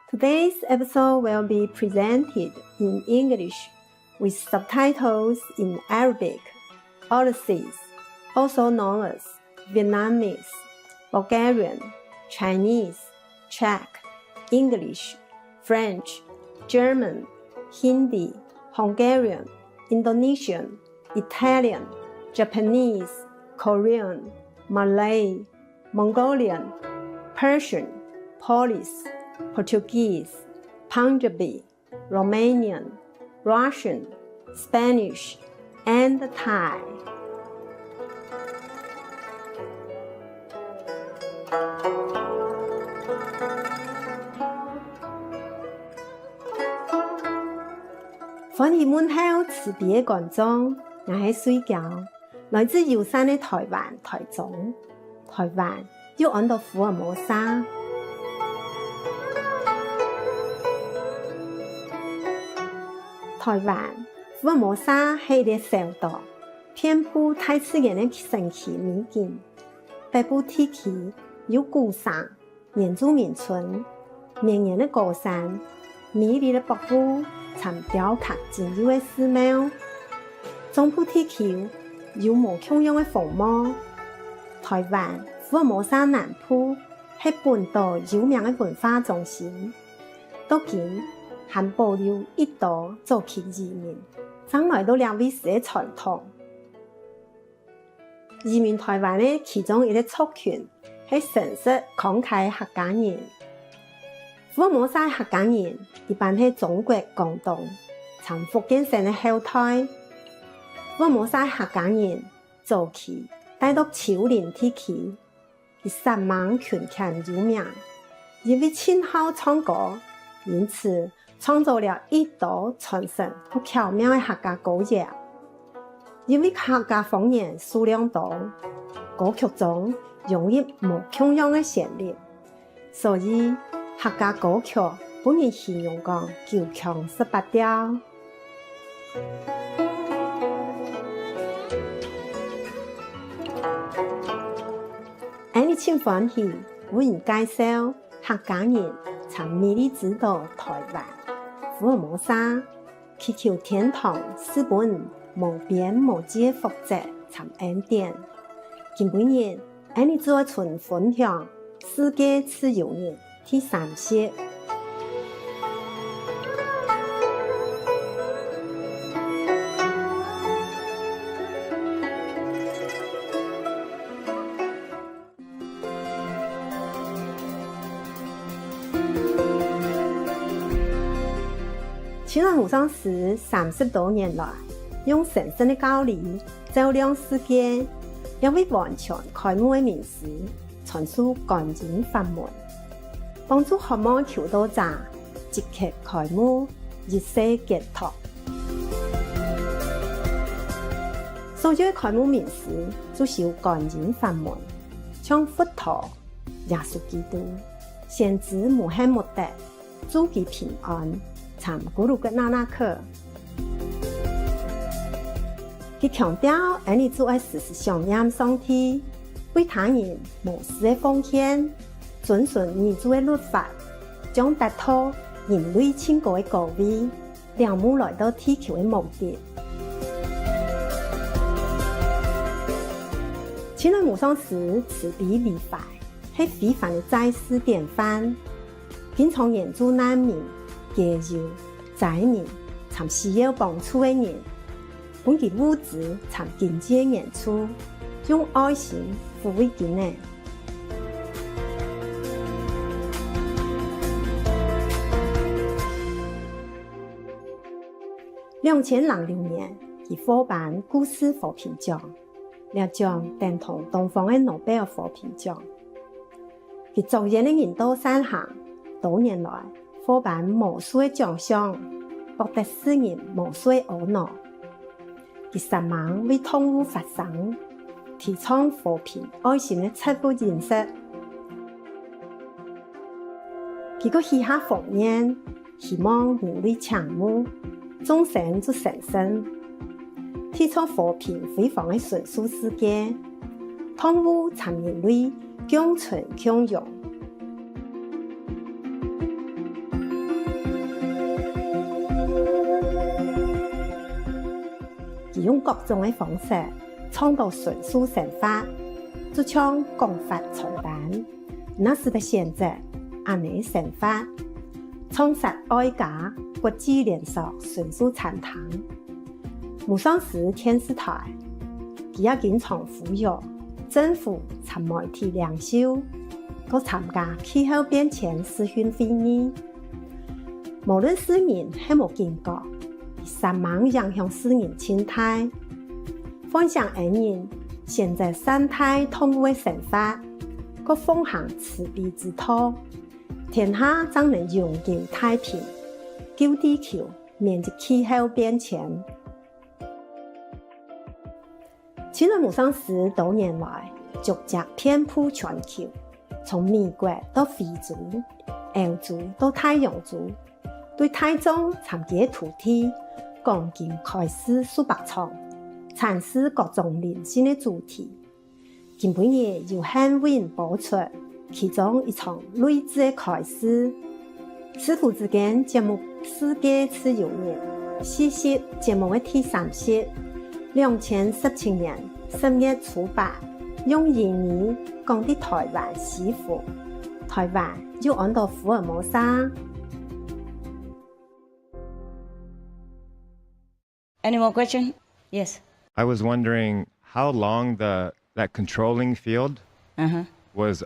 Today's episode will be presented in English with subtitles in Arabic, overseas, also known as Vietnamese, Bulgarian, Chinese, Czech, English, French, German, Hindi, Hungarian, Indonesian, Italian, Japanese, Korean, Malay, Mongolian, Persian, Polish, Portuguese, Punjabi, Romanian, Russian, Spanish, and Thai.歡迎問候慈悲的觀眾，我係水餃，來自遙山的台灣台中。台灣又按到福爾摩沙。台灣福爾摩沙係一個小島，遍佈大自然的神奇美景。北部地區有古山、原住民村、綿延的高山、美麗的瀑布，參雕刻精幽的寺廟。中部地區有無窮樣的風貌。台灣福爾摩沙南部係本島有名的文化中心，到今還保留一島早期移民將來到兩位史的傳統。移民台灣的其中一個族群係誠實慷慨客家人。福爾摩沙客家人一般係中國廣東、從福建省的後代。福爾摩沙客家人早期帶到丘陵地區，以山盟群強有名，因為親好唱歌，因此創造了一道傳神和巧妙的客家歌謠。因為客家方言數量多，歌曲中融入無窮樣的旋律，所以客家歌曲本人形容講9腔18調。你請歡喜為人介紹客家人從美麗之島台灣福爾摩沙祈求天堂賜本無邊無際福澤從恩典。今本日你做存分享世界自由人第3節。清海無上師30多年來，用神聖的教理照亮世界，一位完全開悟的名師，傳授觀境法門，幫助渴望求道者即刻開悟，一世解脫。所有開悟名師主修觀境法門，像佛陀、耶穌基督、先知穆罕默德，祝其平安。參古魯格那克，佢強調你做愛時時想念上帝，為他人無私的奉獻，遵循宇宙的律法，將達到人類清高的高位，領悟來到地球的目的。清海無上師慈悲為懷，係非凡的在世典範，經常援助難民。解憂、災民，參需要幫助的人，本其物質參經濟演出，用愛心撫慰佢哋。2006年，佢獲頒故事和平獎，呢獎等同東方的諾貝爾和平獎。佢卓越的人道善行，多年來獲頒無數的獎項，獲得世人無數的懊惱。佢誓望為動物發聲，提倡和平愛心的七步認識。佢個許下宏願，希望人類強悟，眾生做神聖，提倡和平輝煌的純素世界，動物參人類共存共榮。佢用各種嘅方式創造純素生活，就像廣發傳單，那時的選擇，安尼生活，創設愛家國際連鎖純素餐廳，無上師電視台，佢也經常呼籲政府參媒體領袖，佮參加氣候變遷視訊會議。無論市民係冇見過，3萬影響市民心態，分享恩人現在生態動物的生活，佮奉行慈悲之道，天下將能永久太平，救地球免於氣候變遷。清海無上師多年來足跡遍布全球，從美國到非洲、歐洲到太陽族，對大眾參加土地講經開示數百場，闡釋各種靈性的主題。今晡日由幸運播出其中一場睿智的開示。師父之間節目世界自由年，40節目的第3集，2017年10月出版，用英語講的台灣師父，台灣就按到福爾摩沙。Any more question? Yes. I was wondering how long that controlling field was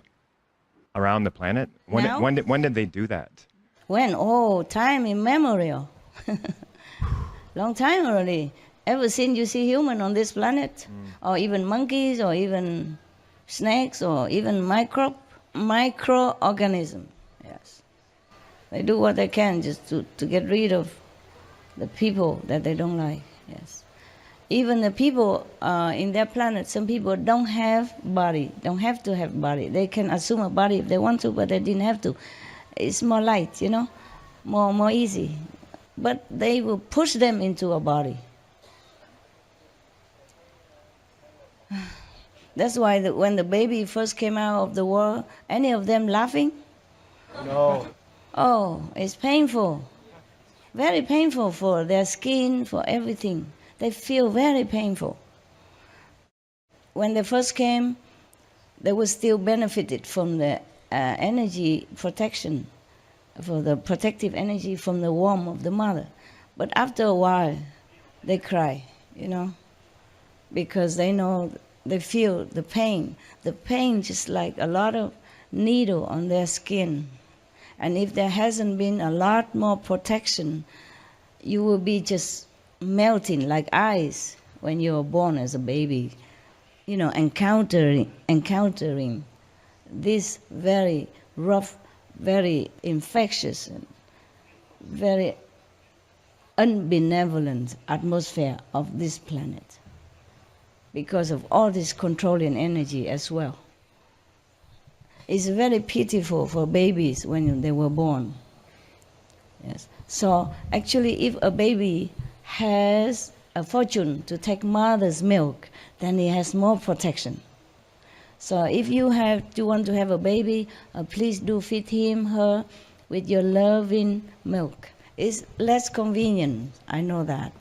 around the planet. When did they do that? When? Oh, time immemorial. Long time already. Ever since you see human on this planet, or even monkeys, or even snakes, or even microorganism. Yes. They do what they can just to get rid of the people that they don't like. Yes. Even the people in their planet, some people don't have body, don't have to have body. They can assume a body if they want to, but they didn't have to. It's more light, more easy. But they will push them into a body. That's why when the baby first came out of the world, any of them laughing? No. Oh, it's painful. Very painful for their skin, for everything. They feel very painful. When they first came, they were still benefited from the energy protection, for the protective energy from the womb of the mother. But after a while, they cry, because they know, they feel the pain just like a lot of needle on their skin. And if there hasn't been a lot more protection, you will be just melting like ice when you were born as a baby, encountering this very rough, very infectious, and very unbenevolent atmosphere of this planet because of all this controlling energy as well. It's very pitiful for babies when they were born. Yes. So actually, if a baby has a fortune to take mother's milk, then he has more protection. So if you want to have a baby, please do feed him, her, with your loving milk. It's less convenient, I know that.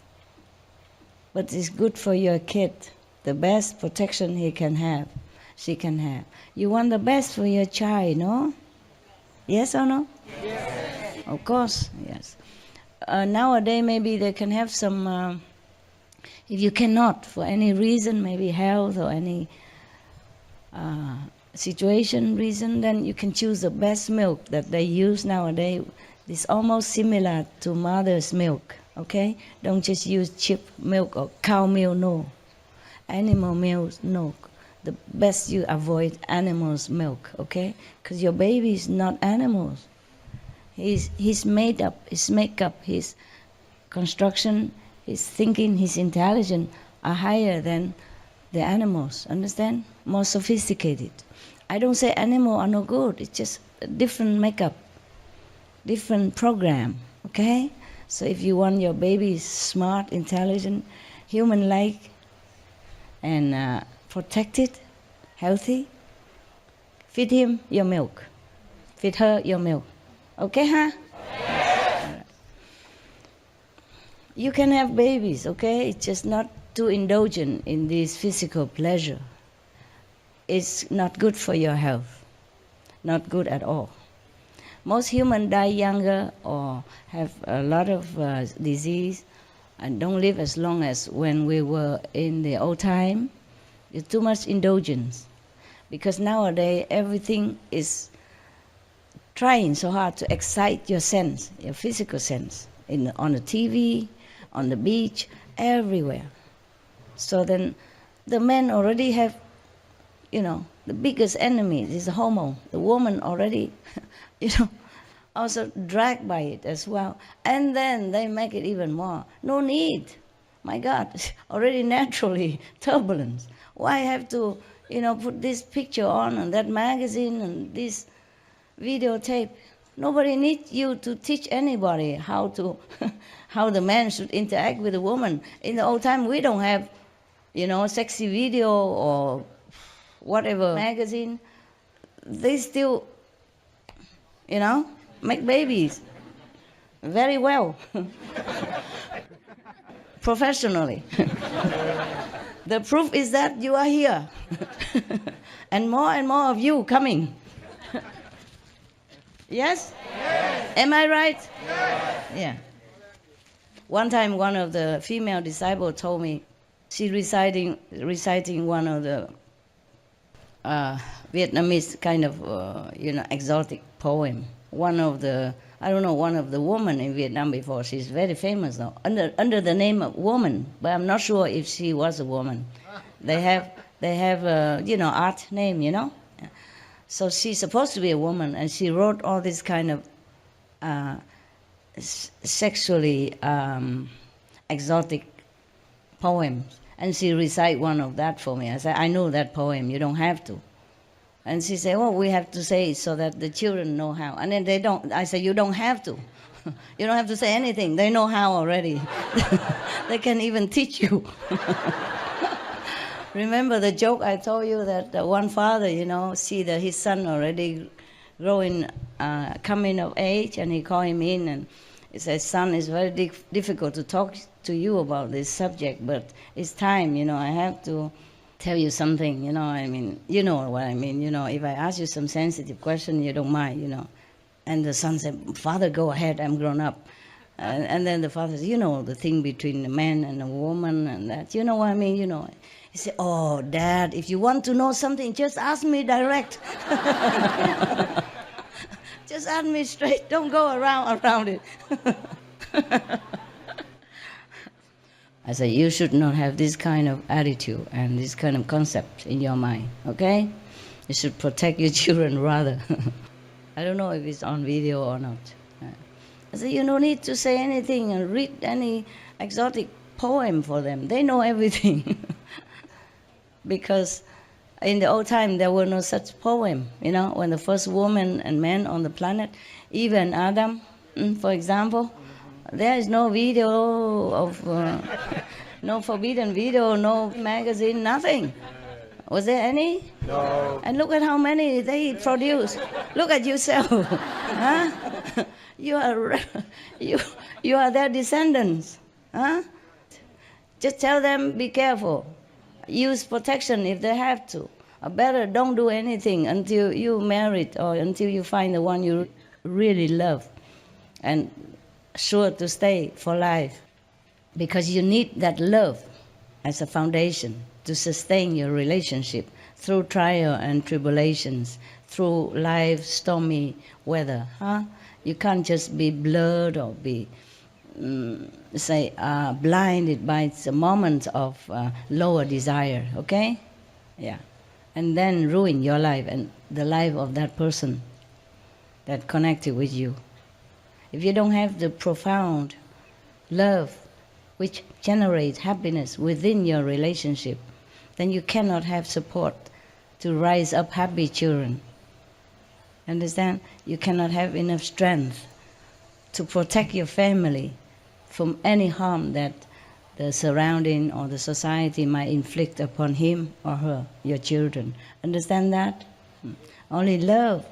But it's good for your kid, the best protection he can have, she can have. You want the best for your child, no? Yes or no? Yes. Of course, yes. Nowadays, maybe they can have some, if you cannot, for any reason, maybe health or any situation reason, then you can choose the best milk that they use nowadays. It's almost similar to mother's milk, okay? Don't just use cheap milk or cow milk, no. Animal milk, no. The best you avoid animals' milk, okay? Because your baby is not animals. He's made up, his makeup, his construction, his thinking, his intelligence are higher than the animals, understand? More sophisticated. I don't say animals are no good, it's just a different makeup, different program, okay? So if you want your baby smart, intelligent, human-like, and protected, healthy, feed him your milk, feed her your milk. Okay, huh? Yes. You can have babies, okay? It's just not too indulgent in this physical pleasure is not good for your health, not good at all. Most humans die younger or have a lot of disease and don't live as long as when we were in the old time. It's too much indulgence. Because nowadays everything is trying so hard to excite your sense, your physical sense, on the TV, on the beach, everywhere. So then the men already have, the biggest enemy is the hormone. The woman already, also dragged by it as well. And then they make it even more. No need. My God, already naturally turbulence. Why have to, put this picture on and that magazine and this videotape? Nobody needs you to teach anybody how the man should interact with the woman. In the old time, we don't have, sexy video or whatever magazine. They still, make babies very well, professionally. The proof is that you are here, and more of you coming. Yes? Yes? Am I right? Yes. Yeah. One time, one of the female disciples told me, she reciting one of the Vietnamese kind of, exotic poem. One of the women in Vietnam before. She's very famous now, under the name of woman, but I'm not sure if she was a woman. They have art name, So she's supposed to be a woman, and she wrote all this kind of sexually exotic poems. And she recite one of that for me. I said, I know that poem, you don't have to. And she said, we have to say it so that the children know how. And then they don't. I said, you don't have to. You don't have to say anything. They know how already. They can even teach you. Remember the joke I told you that one father, see that his son already growing, coming of age, and he called him in and he said, son, it's very difficult to talk to you about this subject, but it's time, I have to tell you something, you know what I mean? You know what I mean, if I ask you some sensitive question, you don't mind, And the son said, Father, go ahead, I'm grown up. And then the father said, the thing between the man and the woman and that, you know what I mean, He said, oh, Dad, if you want to know something, just ask me direct. Just ask me straight, don't go around it. I said, you should not have this kind of attitude and this kind of concept in your mind, okay? You should protect your children rather. I don't know if it's on video or not. I said, you don't need to say anything and read any exotic poem for them. They know everything. Because in the old time, there were no such poem, when the first woman and man on the planet, even Adam, for example, there is no video of, no forbidden video, no magazine, nothing. Was there any? No. And look at how many they produce. Look at yourself. Huh? You are their descendants. Huh? Just tell them, be careful. Use protection if they have to. Or better, don't do anything until you married or until you find the one you really love. And sure to stay for life, because you need that love as a foundation to sustain your relationship through trial and tribulations, through life's stormy weather. You can't just be blurred or be, blinded by the moments of lower desire, okay? Yeah. And then ruin your life and the life of that person that connected with you. If you don't have the profound love which generates happiness within your relationship, then you cannot have support to rise up happy children. Understand? You cannot have enough strength to protect your family from any harm that the surrounding or the society might inflict upon him or her, your children. Understand that? Only love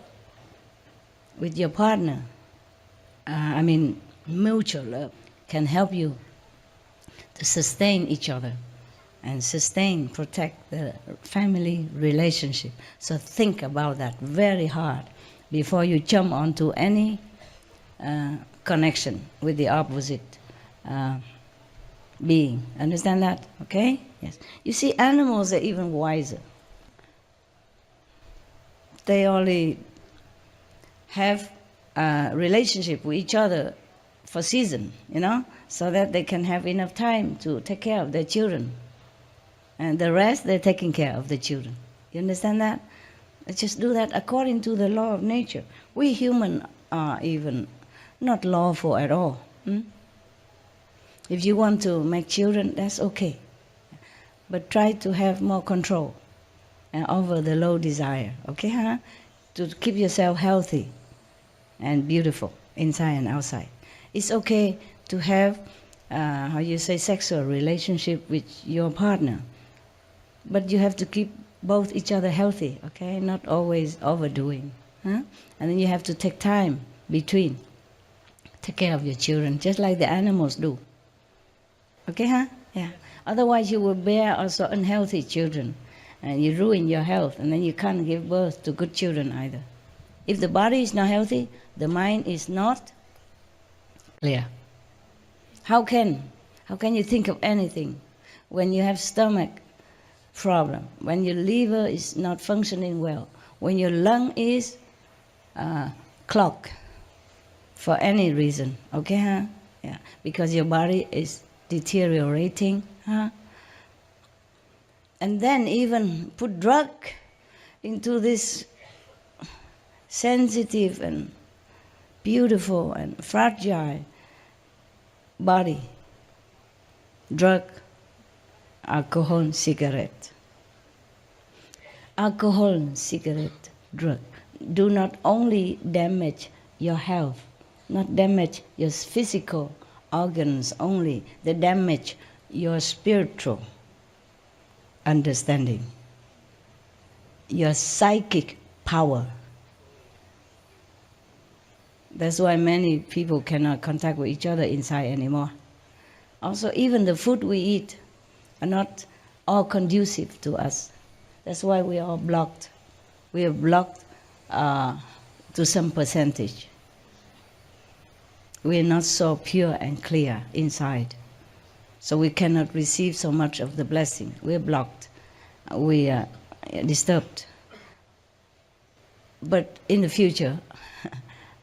with your partner, mutual love, can help you to sustain each other and sustain, protect the family relationship. So think about that very hard before you jump onto any connection with the opposite being. Understand that? Okay? Yes. You see, animals are even wiser. They only have a relationship with each other for season, so that they can have enough time to take care of their children. And the rest, they're taking care of the children. You understand that? Just do that according to the law of nature. We humans are even not lawful at all. If you want to make children, that's okay. But try to have more control over the low desire, okay, huh? To keep yourself healthy and beautiful inside and outside. It's okay to have, sexual relationship with your partner. But you have to keep both each other healthy, okay? Not always overdoing. Huh? And then you have to take time between. Take care of your children, just like the animals do. Okay, huh? Yeah. Otherwise you will bear also unhealthy children. And you ruin your health, and then you can't give birth to good children either. If the body is not healthy, the mind is not clear. How can you think of anything when you have stomach problem, when your liver is not functioning well, when your lung is clogged for any reason, okay, huh? Yeah, because your body is deteriorating, huh? And then even put drug into this sensitive and beautiful and fragile body. Drug, alcohol, cigarette. Alcohol, cigarette, drug do not only damage your health, not damage your physical organs only, they damage your spiritual understanding, your psychic power. That's why many people cannot contact with each other inside anymore. Also, even the food we eat are not all conducive to us. That's why we are blocked. We are blocked to some percentage. We are not so pure and clear inside. So we cannot receive so much of the blessing. We are blocked. We are disturbed. But in the future,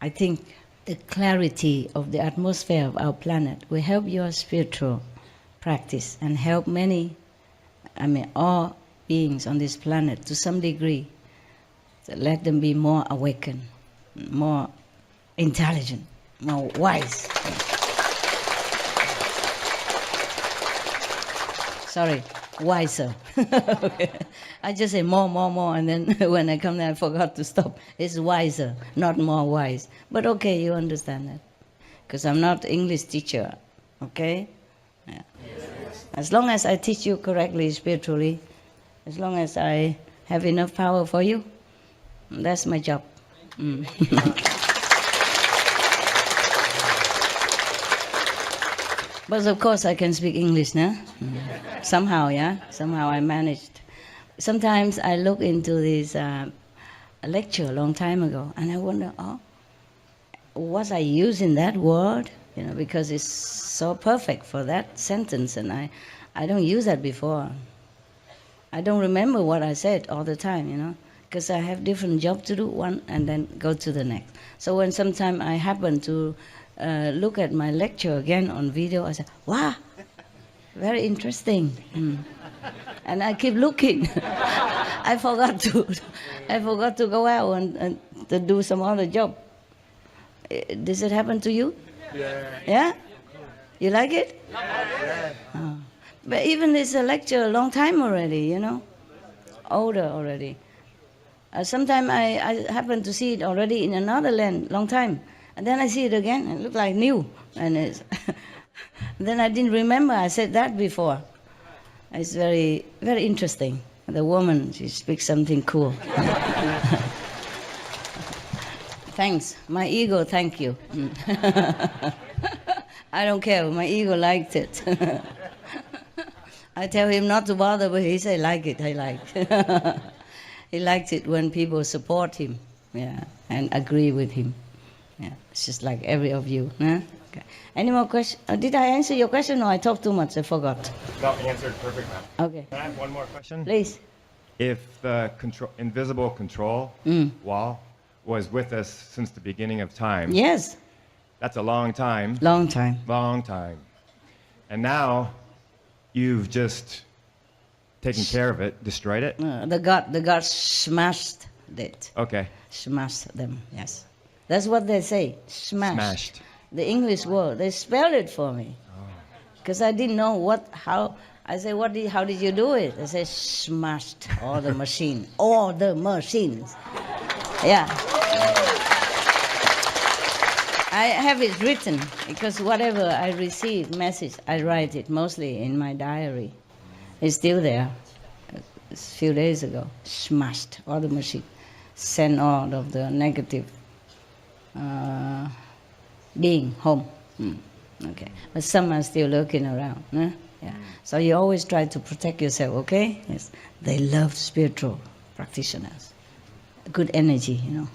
I think the clarity of the atmosphere of our planet will help your spiritual practice and help all beings on this planet to some degree. So let them be more awakened, more intelligent, more wise. Sorry, wiser. I just say more, and then when I come there, I forgot to stop. It's wiser, not more wise. But okay, you understand that. Because I'm not English teacher, okay? Yeah. As long as I teach you correctly, spiritually, as long as I have enough power for you, that's my job. But of course I can speak English now. Somehow, yeah? Somehow I managed. Sometimes I look into this a lecture a long time ago, and I wonder, was I using that word? Because it's so perfect for that sentence, and I don't use that before. I don't remember what I said all the time, because I have different job to do, one, and then go to the next. So when sometime I happen to look at my lecture again on video, I say, wow, very interesting. And I keep looking. I forgot to go out and to do some other job. Does it happen to you? Yeah? You like it? Yeah. Oh. But even this lecture a long time already, older already. Sometimes I happen to see it already in another land, long time. And then I see it again, and it looks like new. And then I didn't remember I said that before. It's very, very interesting. The woman, she speaks something cool. Thanks. My ego, thank you. I don't care. My ego liked it. I tell him not to bother, but he say like it. I like. He likes it when people support him, yeah, and agree with him. Yeah, it's just like every of you. Huh? Okay. Any more questions? Did I answer your question, or I talked too much? I forgot. No, answered perfect, ma'am. Okay. Can I have one more question? Please. If the invisible control wall was with us since the beginning of time, Yes. that's a long time. Long time. Long time. And now you've just taken care of it, destroyed it? The God smashed it. Okay. Smashed them, yes. That's what they say, smashed. Smashed. The English word, they spelled it for me. Because I didn't know how. I say, how did you do it? They say, smashed all the machines. All the machines. Yeah. I have it written, because whatever I receive message, I write it mostly in my diary. It's still there. A few days ago, smashed all the machine, sent all of the negative being home. Okay, but some are still lurking around. Huh? Yeah. So you always try to protect yourself. Okay? Yes. They love spiritual practitioners. Good energy, you know.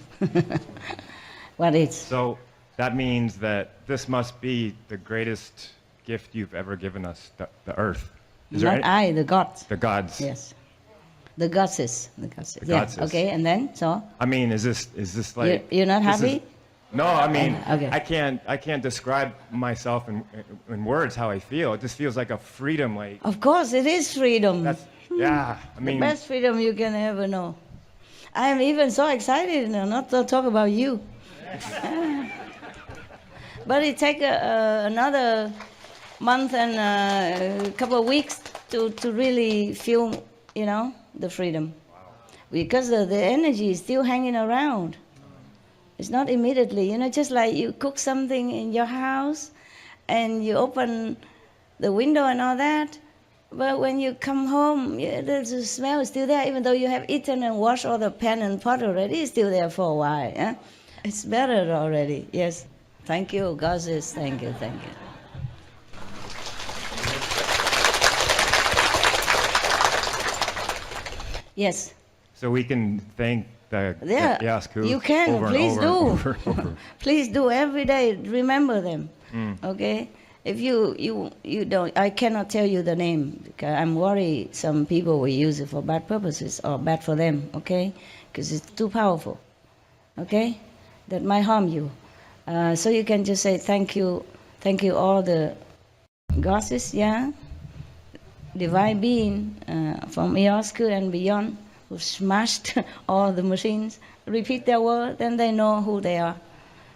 What is? So that means that this must be the greatest gift you've ever given us, the earth. Is Not there I, the gods. the gods? Yes. The goddesses. The goddesses. The Yeah. goddesses. Okay, and then so I mean, is this like you're not this is- happy? No, I mean, Okay. I can't describe myself in words how I feel. It just feels like a freedom, like Of course, it is freedom. that's yeah. I The mean, best freedom you can ever know. I am even so excited now, not to talk about you. But it takes another month and a couple of weeks to really feel, you know, the freedom. Because the energy is still hanging around. It's not immediately, you know, just like you cook something in your house and you open the window and all that. But when you come home, the smell is still there, even though you have eaten and washed all the pan and pot already, it's still there for a while. Yeah? It's better already, yes. Thank you, goddess, thank you, thank you. Yes. so we can thank the Yeah, Yasku you can. over and Please over do. and over and over. Please do every day. Remember them. Okay. If you don't, I cannot tell you the name because I'm worried some people will use it for bad purposes or bad for them. Okay, because it's too powerful. Okay, that might harm you. So you can just say thank you all the goddesses, yeah, divine being from Iosku and beyond who smashed all the machines. Repeat their word, then they know who they are.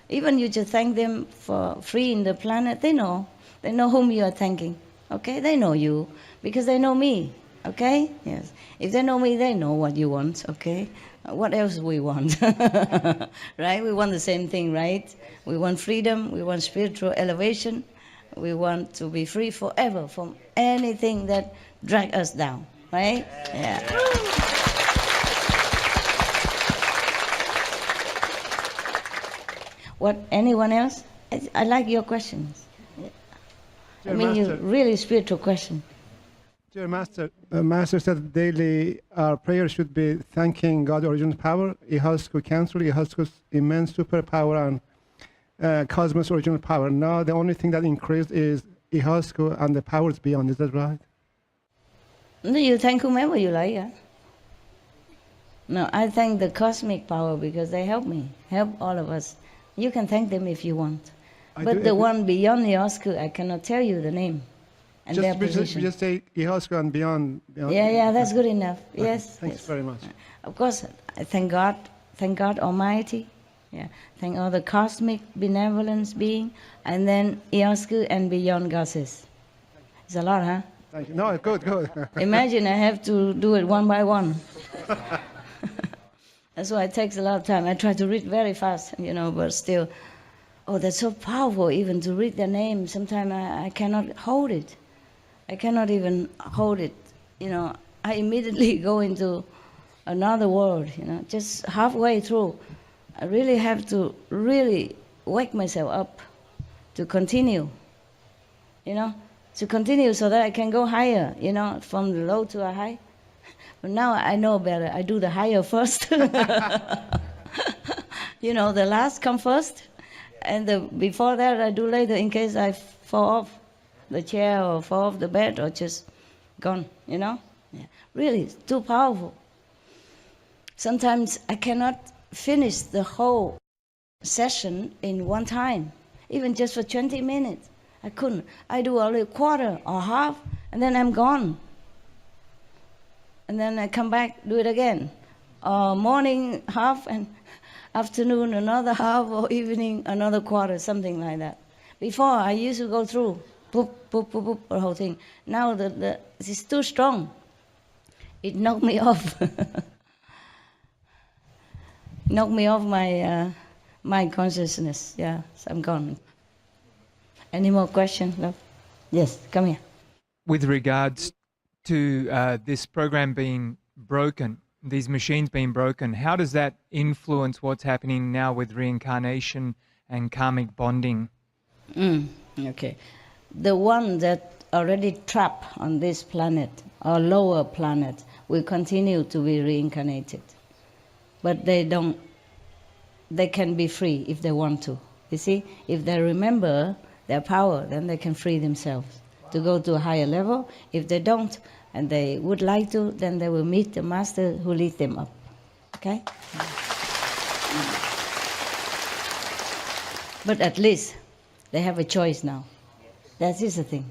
Even you just thank them for freeing the planet, they know whom you are thanking. Okay, they know you because they know me. Okay, yes. If they know me, they know what you want. Okay, what else we want? Right? We want the same thing, right? We want freedom. We want spiritual elevation. We want to be free forever from anything that drag us down. Right? Yeah. What? Anyone else? I like your questions. I mean, you really spiritual question. Dear Master, Master said daily our prayer should be thanking God, original power, Ihasku Council, Ihasku's immense superpower, and Cosmos original power. Now the only thing that increased is Ihasku and the powers beyond. Is that right? No, you thank whomever you like. Yeah? No, I thank the cosmic power because they help me, help all of us. You can thank them if you want. But the one beyond the Oscar, I cannot tell you the name and their position. Just say Ihasku and beyond. Yeah, that's good enough. Okay, Yes. Thanks yes. very much. Of course, I thank God Almighty. Yeah, thank all the cosmic benevolence being, and then Iosku and beyond goddesses. It's a lot, huh? Thank you. No, good. Imagine I have to do it one by one. That's why it takes a lot of time. I try to read very fast, but still, that's so powerful even to read their name. Sometimes I cannot hold it. I cannot even hold it. I immediately go into another world, just halfway through. I really have to really wake myself up to continue, to continue so that I can go higher, from the low to a high. But now I know better. I do the higher first. The last come first. And before that, I do later in case I fall off the chair or fall off the bed or just gone, Yeah. Really, it's too powerful. Sometimes I cannot finish the whole session in one time, even just for 20 minutes. I couldn't. I do only a quarter or half, and then I'm gone. And then I come back, do it again. Morning half, and afternoon another half, or evening another quarter, something like that. Before, I used to go through, boop, boop, boop, boop, the whole thing. Now it's too strong. It knocked me off. Knocked me off my mind consciousness. Yeah, so I'm gone. Any more questions, love? Yes, come here. With regards to this program being broken, these machines being broken, how does that influence what's happening now with reincarnation and karmic bonding? Okay. The one that already trapped on this planet, or lower planet, will continue to be reincarnated. But they can be free if they want to. You see, if they remember their power, then they can free themselves to go to a higher level. If they don't, and they would like to, then they will meet the master who leads them up. Okay? But at least they have a choice now. That is the thing.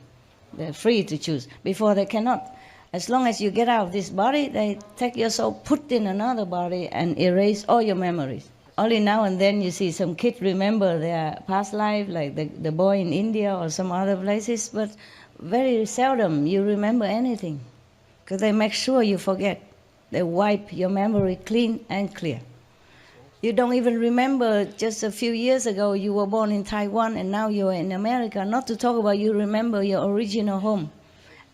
They're free to choose. Before they cannot. As long as you get out of this body, they take your soul, put in another body, and erase all your memories. Only now and then you see some kids remember their past life, like the boy in India or some other places, but very seldom you remember anything, because they make sure you forget. They wipe your memory clean and clear. You don't even remember just a few years ago you were born in Taiwan and now you're in America. Not to talk about you remember your original home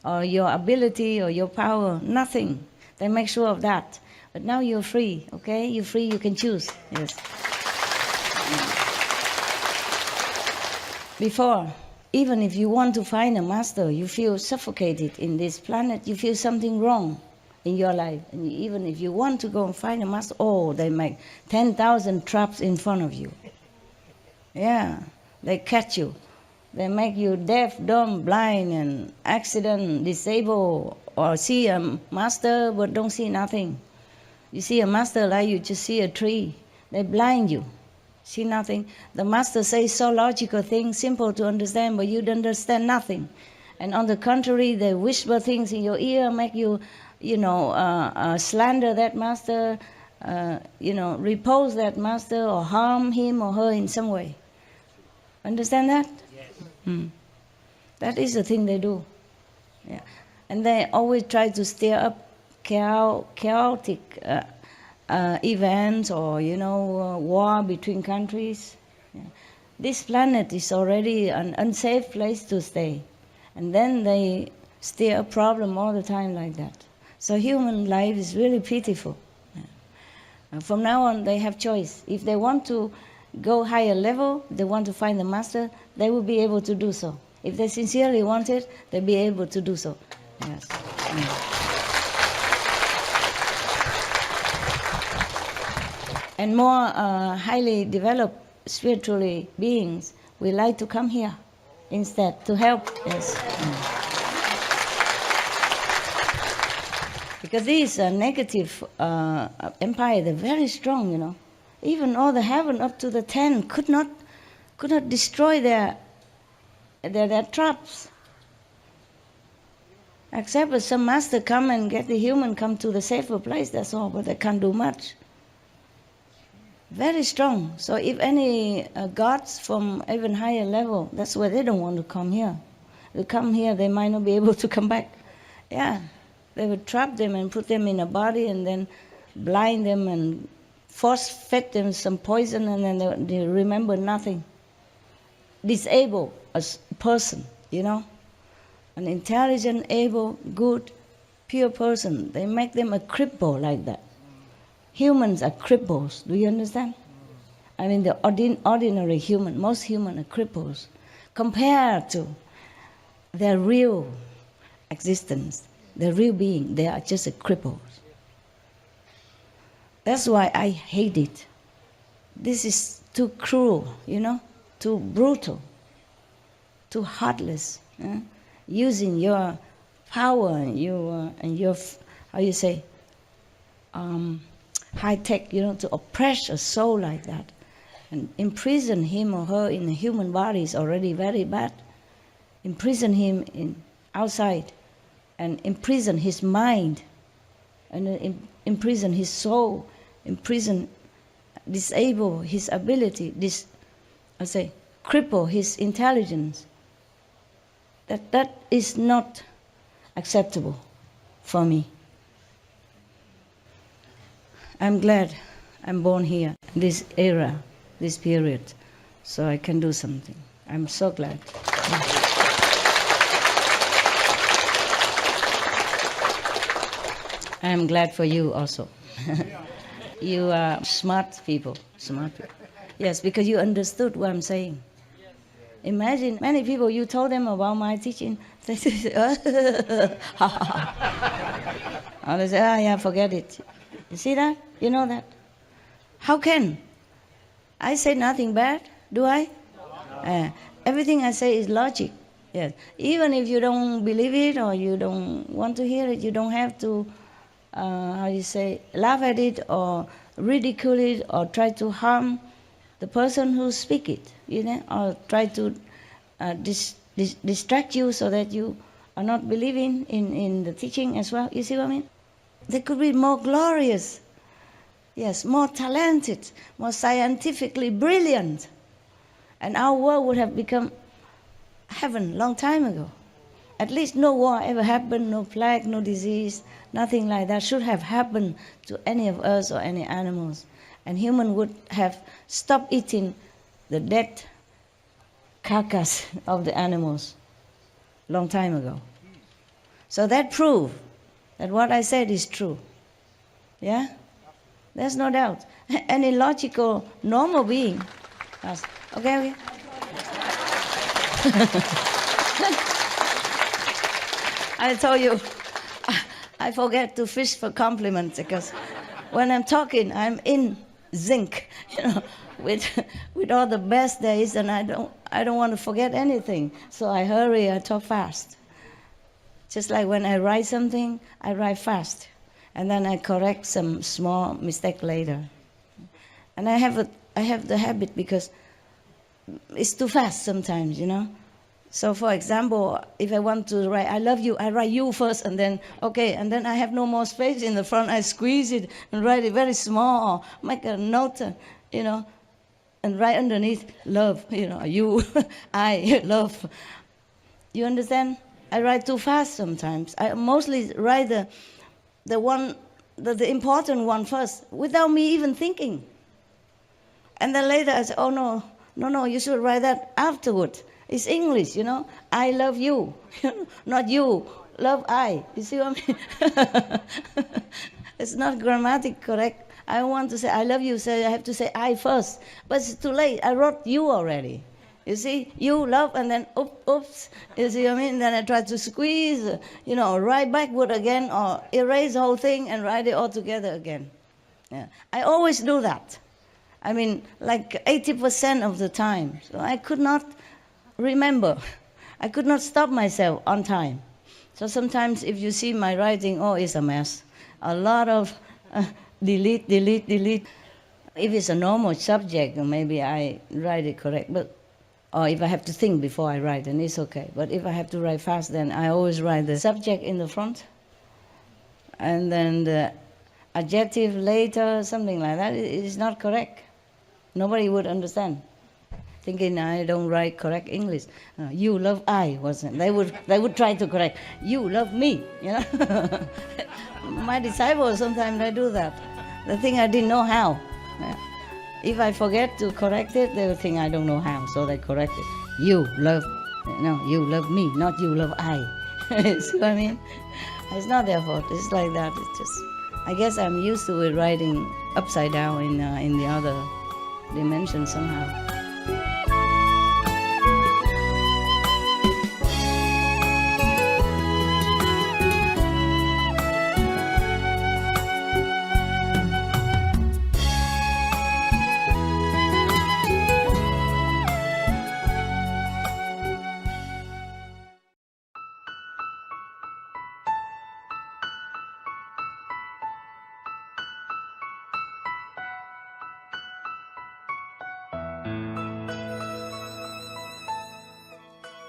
or your ability or your power, nothing. They make sure of that. But now you're free, okay? You're free, you can choose, yes. Before, even if you want to find a master, you feel suffocated in this planet, you feel something wrong in your life. And even if you want to go and find a master, they make 10,000 traps in front of you. Yeah, they catch you. They make you deaf, dumb, blind, and accident, disabled, or see a master but don't see nothing. You see a master like you just see a tree. They blind you. See nothing. The master says so logical things, simple to understand, but you don't understand nothing. And on the contrary, they whisper things in your ear, make you, slander that master, repose that master, or harm him or her in some way. Understand that? Yes. That is the thing they do. Yeah. And they always try to stir up chaotic events or, war between countries. Yeah. This planet is already an unsafe place to stay. And then they stir a problem all the time like that. So human life is really pitiful. Yeah. From now on, they have choice. If they want to go higher level, they want to find the master, they will be able to do so. If they sincerely want it, they'll be able to do so. Yes. And more highly developed spiritually beings, we like to come here instead to help. Yes. Because these negative empire, they're very strong, Even all the heaven up to the 10 could not destroy their traps. Except that some master come and get the human come to the safer place, that's all, but they can't do much. Very strong. So if any gods from even higher level, that's why they don't want to come here. They come here, they might not be able to come back. Yeah, they would trap them and put them in a body and then blind them and force-fed them some poison, and then they remember nothing. Disable a person, An intelligent, able, good, pure person. They make them a cripple like that. Humans are cripples, do you understand? I mean, the ordinary human, most human are cripples, compared to their real existence, their real being, they are just a cripple. That's why I hate it. This is too cruel, too brutal, too heartless. Using your power and your how you say, high tech, to oppress a soul like that, and imprison him or her in a human body is already very bad. Imprison him outside, and imprison his mind, and imprison his soul, disable his ability, cripple his intelligence. That is not acceptable for me. I'm glad I'm born here, in this era, this period, so I can do something. I'm so glad. I'm glad for you also. You are smart people. Yes, because you understood what I'm saying. Imagine many people, you told them about my teaching, they say, oh, they say, yeah, forget it. You see that? You know that? How can? I say nothing bad, do I? Everything I say is logic. Yes. Even if you don't believe it or you don't want to hear it, you don't have to, laugh at it or ridicule it or try to harm the person who speak it, or try to distract you so that you are not believing in the teaching as well. You see what I mean? They could be more glorious, yes, more talented, more scientifically brilliant, and our world would have become heaven long time ago. At least no war ever happened, no plague, no disease, nothing like that should have happened to any of us or any animals. And human would have stopped eating the dead carcass of the animals long time ago. So that proved that what I said is true. Yeah? There's no doubt. Any logical, normal being. Okay. I told you, I forget to fish for compliments because when I'm talking, I'm in zinc, with all the best there is, and I don't want to forget anything. So I hurry, I talk fast. Just like when I write something, I write fast, and then I correct some small mistake later. And I have the habit because it's too fast sometimes, So for example, if I want to write, I love you, I write you first, and then, okay, and then I have no more space in the front, I squeeze it and write it very small, or make a note, and write underneath, love, you, I, love. You understand? I write too fast sometimes. I mostly write the important one first, without me even thinking. And then later I say, oh no, you should write that afterward. It's English, I love you, not you, love I. You see what I mean? It's not grammatically correct. I want to say I love you, so I have to say I first. But it's too late. I wrote you already. You see, you, love, and then oops. You see what I mean? Then I try to squeeze, write backward again, or erase the whole thing and write it all together again. Yeah. I always do that. I mean, like 80% of the time. So I could not remember. I could not stop myself on time. So sometimes if you see my writing, it's a mess. A lot of delete. If it's a normal subject, maybe I write it correct. Or if I have to think before I write, then it's okay. But if I have to write fast, then I always write the subject in the front. And then the adjective later, something like that. It is not correct. Nobody would understand. Thinking I don't write correct English. You love I wasn't. They would try to correct. You love me. My disciples sometimes they do that. They think I didn't know how. If I forget to correct it, they will think I don't know how, so they correct it. You love me, not you love I. See what I mean? It's not their fault. It's like that. It's just, I guess I'm used to it writing upside down in the other dimension somehow.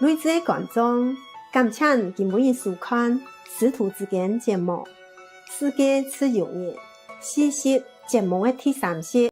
睿智的观众，感谢今每日收看师徒之间节目《世界自由人》，细细节目的第3集。